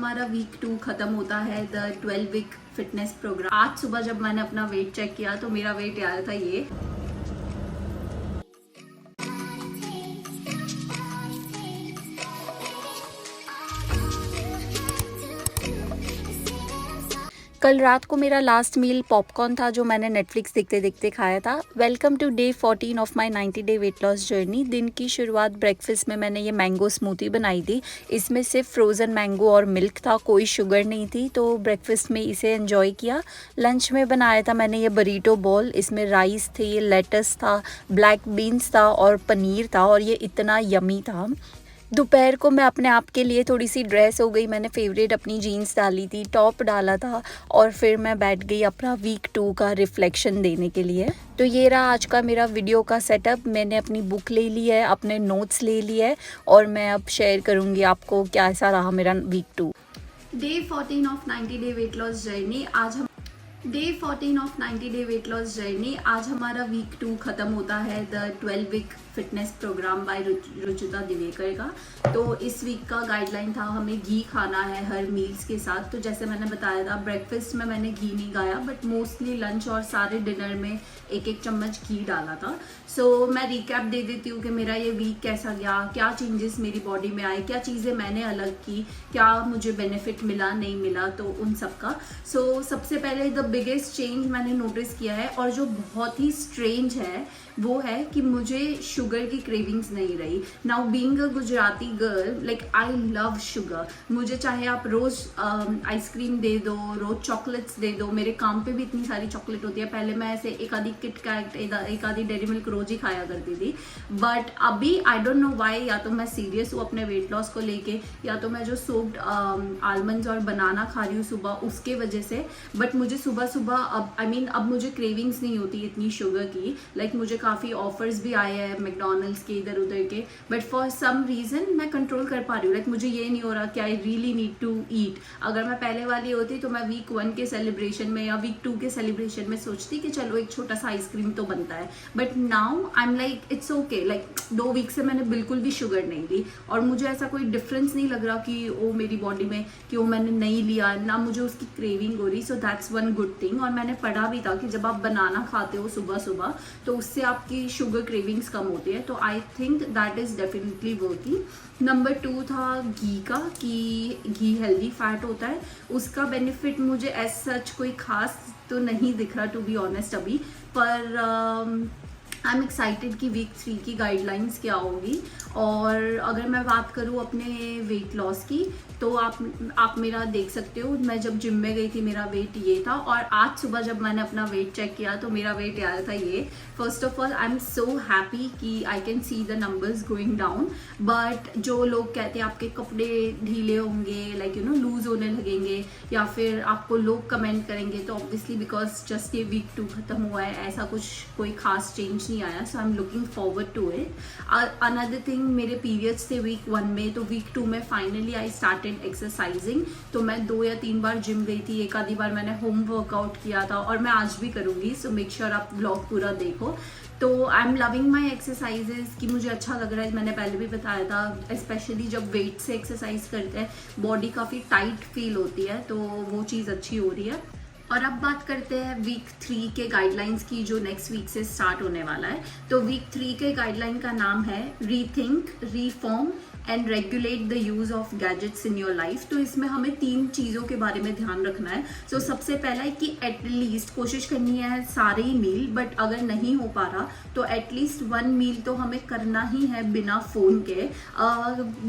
हमारा वीक 2 खत्म होता है द 12 वीक फिटनेस प्रोग्राम। आज सुबह जब मैंने अपना वेट चेक किया तो मेरा वेट आया था ये। कल रात को मेरा लास्ट मील पॉपकॉर्न था जो मैंने नेटफ्लिक्स देखते देखते खाया था। Welcome to day 14 of my 90 day weight loss journey. दिन की शुरुआत ब्रेकफास्ट में मैंने ये मैंगो स्मूथी बनाई थी। इसमें सिर्फ फ्रोज़न मैंगो और मिल्क था, कोई शुगर नहीं थी, तो ब्रेकफास्ट में इसे एंजॉय किया। लंच में बनाया था मैंने ये बरीटो बॉल। इसमें राइस थे, लेटस था, ब्लैक बीन्स था और पनीर था और ये इतना यमी था। दोपहर को मैं अपने आप के लिए थोड़ी सी ड्रेस हो गई, मैंने फेवरेट अपनी जीन्स डाली थी, टॉप डाला था और फिर मैं बैठ गई अपना वीक 2 का रिफ्लेक्शन देने के लिए। तो ये रहा आज का मेरा वीडियो का सेटअप। मैंने अपनी बुक ले ली है, अपने नोट्स ले लिए है और मैं अब शेयर करूँगी आपको कैसा रहा मेरा week 2। Day 14 of 90 day weight loss journey. आज हमारा वीक 2 खत्म होता है the 12 week fitness program by Ruchita Diwekar का। तो इस वीक का गाइडलाइन था हमें घी खाना है हर मील्स के साथ। तो जैसे मैंने बताया था ब्रेकफास्ट में मैंने घी नहीं खाया, बट मोस्टली लंच और सारे डिनर में एक एक चम्मच घी डाला था। सो मैं रिकैप दे देती हूँ कि मेरा ये वीक कैसा गया, क्या चेंजेस मेरी बॉडी में आए, क्या चीज़ें मैंने अलग की, क्या मुझे बेनिफिट मिला नहीं मिला, तो उन सब का। सो सबसे पहले द बिगेस्ट चेंज मैंने नोटिस किया है और जो बहुत ही स्ट्रेंज है वो है कि मुझे शुगर की क्रेविंग्स नहीं रही। Now being a Gujarati girl, like I love sugar. मुझे चाहे आप रोज़ आइसक्रीम दे दो, रोज़ चॉकलेट्स दे दो, मेरे काम पे भी इतनी सारी चॉकलेट होती है। पहले मैं ऐसे एक आधी किटकैट, एक आधी डेयरी मिल्क रोज ही खाया करती थी, बट अभी आई डोंट नो व्हाई, या तो मैं सीरियस हूँ अपने वेट लॉस को लेके, या तो मैं जो सोक्ड आलमंड्स और बनाना खा रही हूँ सुबह उसके वजह से। बट मुझे सुबह सुबह अब मुझे क्रेविंग्स नहीं होती इतनी शुगर की। लाइक मुझे काफ़ी ऑफर्स भी आए हैं मैकडोनल्ड्स के इधर उधर के, बट फॉर सम रीज़न मैं कंट्रोल कर पा रही हूँ। लाइक मुझे ये नहीं हो रहा कि I really need to eat. अगर मैं पहले वाली होती तो मैं वीक 1 के सेलिब्रेशन में या वीक 2 के सेलिब्रेशन में सोचती कि चलो एक छोटा सा आइसक्रीम तो बनता है, but now I am like it's okay. Like 2 week से मैंने बिल्कुल भी शुगर नहीं ली और मुझे ऐसा कोई डिफरेंस नहीं लग रहा कि वो मेरी बॉडी में कि वो मैंने नहीं लिया, ना मुझे उसकी क्रेविंग हो रही। So that's one good thing. और मैंने पढ़ा भी था कि जब आप बनाना खाते हो सुबह सुबह तो उससे आपकी शुगर क्रेविंग्स कम होती है। तो I think that is definitely worky. Number 2 था घी का, कि घी हेल्दी फैट होता है। उसका बेनिफिट मुझे एज सच कोई खास तो नहीं दिख रहा टू बी ऑनेस्ट अभी, पर आई एम एक्साइटेड कि वीक 3 की गाइडलाइंस क्या होगी। और अगर मैं बात करूँ अपने वेट लॉस की तो आप मेरा देख सकते हो, मैं जब जिम में गई थी मेरा वेट ये था और आज सुबह जब मैंने अपना वेट चेक किया तो मेरा वेट आया था ये। First of all I am so happy कि I can see the numbers going down. But जो लोग कहते हैं आपके कपड़े ढीले होंगे, लाइक यू नो लूज होने लगेंगे, या फिर आपको लोग कमेंट करेंगे, तो ऑब्वियसली बिकॉज जस्ट ये वीक 2 खत्म हुआ है, ऐसा कुछ कोई खास चेंज नहीं आया। So I am looking forward to it. Another thing, मेरे पीरियड्स थे वीक 1 में, तो वीक 2 में फाइनली आई स्टार्टेड एक्सरसाइजिंग। तो मैं 2 या 3 बार जिम गई थी, एक आधी बार मैंने होम वर्कआउट किया था और मैं आज भी करूँगी। सो मेक श्योर आप ब्लॉग पूरा देखो। तो I am loving my exercises कि मुझे अच्छा लग रहा है। मैंने पहले भी बताया था, स्पेशली जब वेट से एक्सरसाइज करते हैं बॉडी काफ़ी टाइट फील होती है, तो वो चीज़ अच्छी हो रही है। और अब बात करते हैं वीक 3 के गाइडलाइंस की जो नेक्स्ट वीक से स्टार्ट होने वाला है। तो वीक 3 के गाइडलाइन का नाम है rethink, reform and regulate the use of gadgets in your life. तो इसमें हमें 3 चीज़ों के बारे में ध्यान रखना है। सो सबसे पहला है कि एटलीस्ट कोशिश करनी है सारे ही मील, बट अगर नहीं हो पा रहा तो एटलीस्ट 1 मील तो हमें करना ही है बिना फ़ोन के।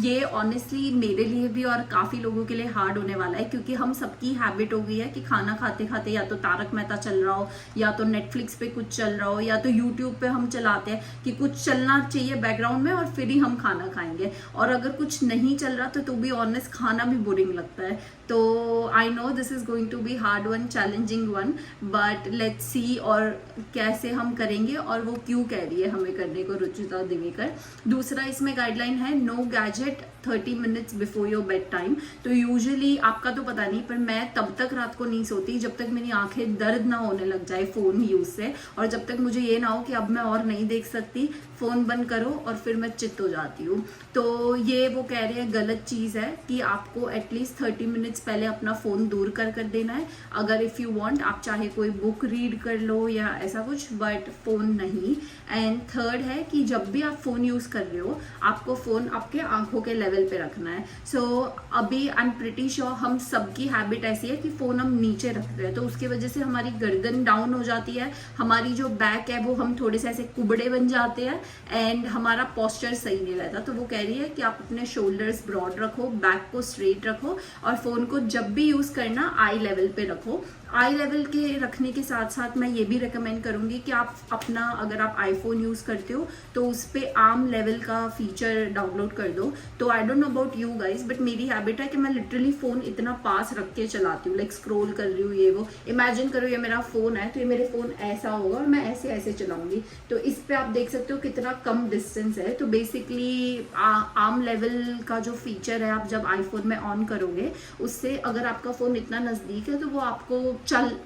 ये ऑनेस्टली मेरे लिए भी और काफ़ी लोगों के लिए हार्ड होने वाला है, क्योंकि हम सबकी हैबिट हो गई है कि खाना खाते खाते या तो तारक मेहता चल रहा हो, या तो नेटफ्लिक्स पे कुछ चल रहा हो, या तो यूट्यूब पे हम चलाते हैं कि कुछ चलना चाहिए बैकग्राउंड में और फिर ही हम खाना खाएंगे। और अगर कुछ नहीं चल रहा तो बी ऑनेस्ट खाना भी बोरिंग लगता है। तो I know this is going to be hard one, challenging one, but let's see और कैसे हम करेंगे और वो क्यों कह रही है हमें करने को रुचिता दिवेकर। दूसरा इसमें गाइडलाइन है no gadget 30 minutes before your bed time. तो यूजुअली आपका तो पता नहीं, पर मैं तब तक रात को नहीं सोती जब तक मेरी आंखें दर्द ना होने लग जाए फ़ोन यूज़ से, और जब तक मुझे ये ना हो कि अब मैं और नहीं देख सकती, फ़ोन बंद करो, और फिर मैं चित हो जाती हूँ। तो ये वो कह रहे हैं गलत चीज़ है कि आपको एटलीस्ट 30 मिनट्स पहले अपना फ़ोन दूर कर देना है। अगर इफ़ यू वांट, आप चाहे कोई बुक रीड कर लो या ऐसा कुछ, बट फ़ोन नहीं। एंड थर्ड है कि जब भी आप फ़ोन यूज़ कर रहे हो, आपको फ़ोन आपके आंखों के लेवल पे रखना है। सो अभी आई एम प्रिटी श्योर हम सबकी हैबिट ऐसी है कि फ़ोन हम नीचे रख रहे हैं, तो उसकी वजह से हमारी गर्दन डाउन हो जाती है, हमारी जो बैक है वो हम थोड़े से ऐसे कुबड़े बन जाते हैं, एंड हमारा पोस्चर सही नहीं रहता। तो वो कह रही है कि आप अपने शोल्डर्स ब्रॉड रखो, बैक को स्ट्रेट रखो, और फ़ोन को जब भी यूज़ करना आई लेवल पे रखो। आई लेवल के रखने के साथ साथ मैं ये भी रिकमेंड करूँगी कि आप अपना, अगर आप आईफोन यूज़ करते हो तो उस पर आर्म लेवल का फीचर डाउनलोड कर दो। तो I don't know about you guys, but मेरी हैबिट है कि मैं लिटरली फ़ोन इतना पास रख के चलाती हूँ, लाइक स्क्रॉल कर रही हूँ ये वो। इमेजिन करो ये मेरा फ़ोन है, तो ये मेरे फ़ोन ऐसा होगा और मैं ऐसे ऐसे चलाऊँगी। तो इस पर आप देख सकते हो कितना कम डिस्टेंस है। तो बेसिकली आर्म लेवल का जो फीचर है, आप जब आईफोन में ऑन करोगे, उससे अगर आपका फ़ोन इतना नज़दीक है तो वो आपको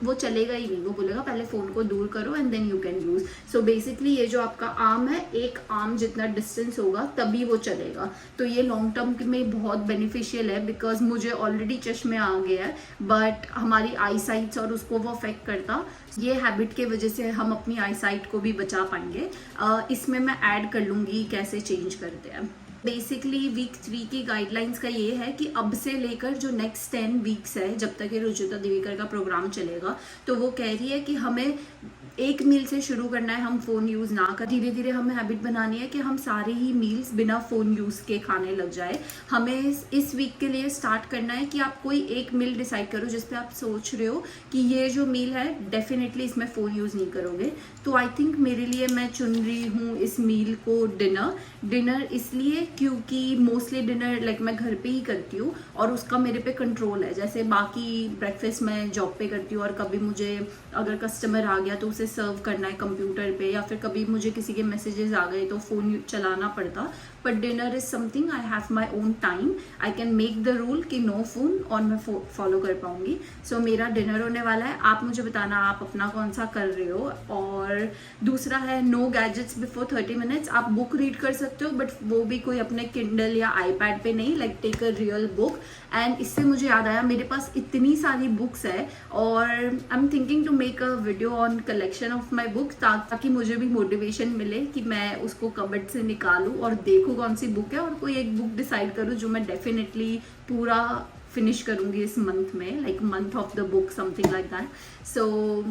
वो चलेगा ही नहीं, वो बोलेगा पहले फ़ोन को दूर करो and then you can use. So basically ये जो आपका आर्म है, एक आर्म जितना डिस्टेंस होगा तभी वो चलेगा। तो ये लॉन्ग टर्म में बहुत बेनिफिशियल है, बिकॉज मुझे ऑलरेडी चश्मे आ गया है, बट हमारी आई साइट्स और उसको वो अफेक्ट करता। ये हैबिट के वजह से हम अपनी आई साइट को भी बचा पाएंगे। इसमें मैं ऐड कर लूँगी कैसे चेंज करते हैं। बेसिकली वीक 3 की गाइडलाइंस का ये है कि अब से लेकर जो नेक्स्ट 10 वीक्स है, जब तक ये रुचिता दिवेकर का प्रोग्राम चलेगा, तो वो कह रही है कि हमें एक मील से शुरू करना है, हम फ़ोन यूज़ ना कर, धीरे धीरे हमें हैबिट बनानी है कि हम सारे ही मील्स बिना फ़ोन यूज़ के खाने लग जाए। हमें इस वीक के लिए स्टार्ट करना है कि आप कोई एक मील डिसाइड करो जिस पे आप सोच रहे हो कि ये जो मील है डेफिनेटली इसमें फ़ोन यूज़ नहीं करोगे। तो आई थिंक मेरे लिए मैं चुन रही हूँ इस मील को डिनर इसलिए क्योंकि मोस्टली डिनर लाइक मैं घर पे ही करती हूँ और उसका मेरे पे कंट्रोल है। जैसे बाकी ब्रेकफास्ट मैं जॉब पे करती हूँ और कभी मुझे अगर कस्टमर आ गया तो उसे सर्व करना है कंप्यूटर पे, या फिर कभी मुझे किसी के मैसेजेस आ गए तो फ़ोन चलाना पड़ता। But dinner is something I have my own time, I can make the rule कि नो फ़ोन, और मैं फॉलो कर पाऊँगी। सो मेरा डिनर होने वाला है। आप मुझे बताना आप अपना कौन सा कर रहे हो। और दूसरा है नो गैजेट्स बिफोर 30 मिनट्स। आप बुक रीड कर सकते हो, बट वो भी कोई अपने किंडल या आईपैड पे नहीं, like take a real book. And इससे मुझे याद आया, मेरे पास इतनी सारी बुक्स है और I am thinking to make a video on collection of my books, ताकि मुझे भी मोटिवेशन मिले कि मैं उसको कबर्ड से निकालूं और देखूं कौन सी बुक है, और कोई एक बुक डिसाइड करूं जो मैं डेफिनेटली पूरा फिनिश करूंगी इस मंथ में, like month of the book, something like that. So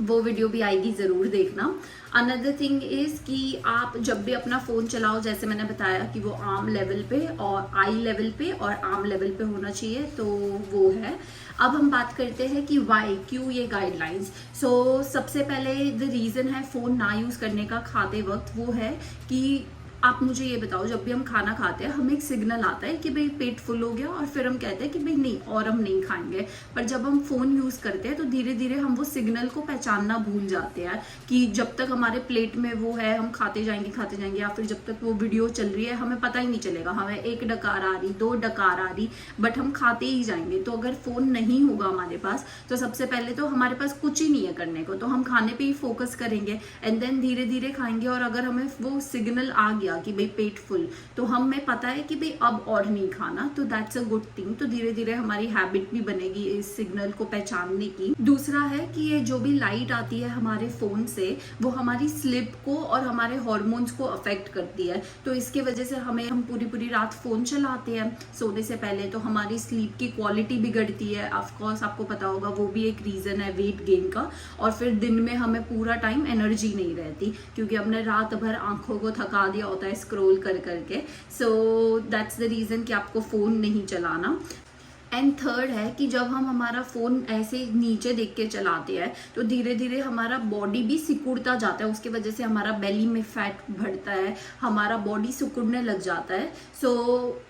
वो वीडियो भी आएगी, ज़रूर देखना। अनदर थिंग इज़ कि आप जब भी अपना फ़ोन चलाओ, जैसे मैंने बताया कि वो आर्म लेवल पे और आई लेवल पे और आर्म लेवल पे होना चाहिए, तो वो है। अब हम बात करते हैं कि वाई, क्यों ये गाइडलाइंस। सो सबसे पहले द रीज़न है फ़ोन ना यूज़ करने का खाते वक्त, वो है कि आप मुझे ये बताओ, जब भी हम खाना खाते हैं हमें एक सिग्नल आता है कि भाई पेट फुल हो गया, और फिर हम कहते हैं कि भाई नहीं और हम नहीं खाएंगे। पर जब हम फ़ोन यूज़ करते हैं तो धीरे धीरे हम वो सिग्नल को पहचानना भूल जाते हैं कि जब तक हमारे प्लेट में वो है हम खाते जाएंगे, या फिर जब तक वो वीडियो चल रही है हमें पता ही नहीं चलेगा, हमें 1 डकार आ रही, 2 डकार आ रही, बट हम खाते ही जाएंगे। तो अगर फ़ोन नहीं होगा हमारे पास तो सबसे पहले तो हमारे पास कुछ ही नहीं है करने को, तो हम खाने पर ही फोकस करेंगे एंड देन धीरे धीरे खाएंगे। और अगर हमें वो सिग्नल आ गया कि भाई पेट फुल, तो हमें पता है कि भाई अब और नहीं खाना, तो दैट्स अ गुड थिंग। तो धीरे धीरे हमारी हैबिट भी बनेगी इस सिग्नल को पहचानने की। दूसरा है कि ये जो भी लाइट आती है हमारे फ़ोन से, वो हमारी स्लीप को और हमारे हॉर्मोन्स को अफेक्ट करती है। तो इसके वजह से हम पूरी रात फ़ोन चलाते हैं सोने से पहले, तो हमारी स्लीप की क्वालिटी बिगड़ती है। ऑफकोर्स आपको पता होगा वो भी एक रीज़न है वेट गेन का। और फिर दिन में हमें पूरा टाइम एनर्जी नहीं रहती, क्योंकि हमने रात भर आंखों को थका दिया होता है स्क्रॉल कर करके। सो दैट्स द रीज़न कि आपको फ़ोन नहीं चलाना। एंड थर्ड है कि जब हम हमारा फ़ोन ऐसे नीचे देख के चलाते हैं तो धीरे धीरे हमारा बॉडी भी सिकुड़ता जाता है, उसकी वजह से हमारा बेली में फैट बढ़ता है, हमारा बॉडी सिकुड़ने लग जाता है। सो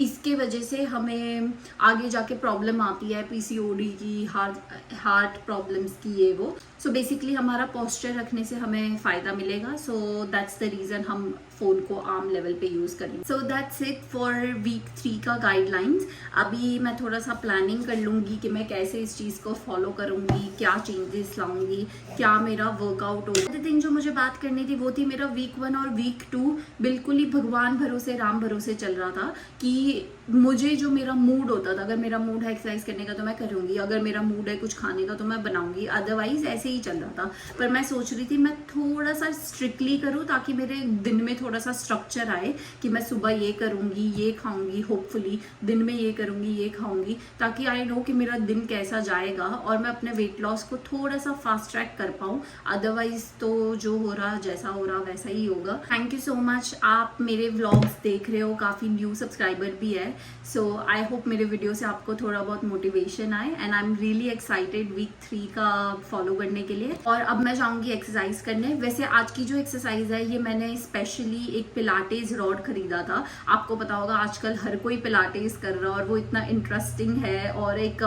इसके वजह से हमें आगे जाके प्रॉब्लम आती है, पीसीओडी की, हार्ट प्रॉब्लम्स की, ये वो। सो बेसिकली हमारा पोस्चर रखने से हमें फ़ायदा मिलेगा, सो दैट्स द रीज़न हम फ़ोन को आर्म लेवल पे यूज़ करेंगे। So that's it for week 3 का गाइडलाइंस। अभी मैं थोड़ा सा प्लानिंग कर लूँगी कि मैं कैसे इस चीज़ को फॉलो करूँगी, क्या चेंजेस लाऊंगी, क्या मेरा वर्कआउट होगा। द थिंग जो मुझे बात करनी थी वो थी मेरा वीक 1 और वीक 2 बिल्कुल ही भगवान भरोसे राम भरोसे चल रहा था कि मुझे जो मेरा मूड होता था, अगर मेरा मूड है एक्सरसाइज करने का तो मैं करूँगी, अगर मेरा मूड है कुछ खाने का तो मैं बनाऊँगी, अदरवाइज ऐसे ही चल रहा था। पर मैं सोच रही थी मैं थोड़ा सा स्ट्रिक्टली करूँ ताकि मेरे दिन में थोड़ा सा स्ट्रक्चर आए कि मैं सुबह ये करूँगी, ये खाऊँगी, होपफुली दिन में ये करूँगी, ये खाऊँगी, ताकि आई नो कि मेरा दिन कैसा जाएगा और मैं अपने वेट लॉस को थोड़ा सा फास्ट ट्रैक कर पाऊँ। अदरवाइज तो जो हो रहा जैसा हो रहा वैसा ही होगा। थैंक यू सो मच, आप मेरे व्लॉग्स देख रहे हो, काफ़ी न्यू सब्सक्राइबर भी है, सो आई होप मेरे वीडियो से आपको थोड़ा बहुत मोटिवेशन आए and I am really excited week 3 का फॉलो करने के लिए। और अब मैं जाऊंगी एक्सरसाइज करने। वैसे आज की जो एक्सरसाइज है ये मैंने स्पेशली एक पिलाटेस रॉड खरीदा था। आपको पता होगा आजकल हर कोई पिलाटेस कर रहा है और वो इतना इंटरेस्टिंग है और एक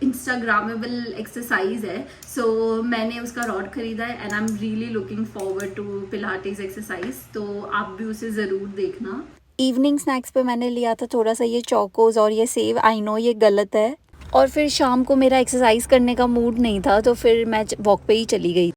इंस्टाग्रामेबल एक्सरसाइज है, सो मैंने उसका रॉड खरीदा है and I am really looking forward to pilates exercise, तो आप भी उसे ज़रूर देखना। इवनिंग स्नैक्स पे मैंने लिया था थोड़ा सा ये चोकोज और ये सेव। आई नो ये गलत है, और फिर शाम को मेरा एक्सरसाइज करने का मूड नहीं था तो फिर मैं वॉक पे ही चली गई।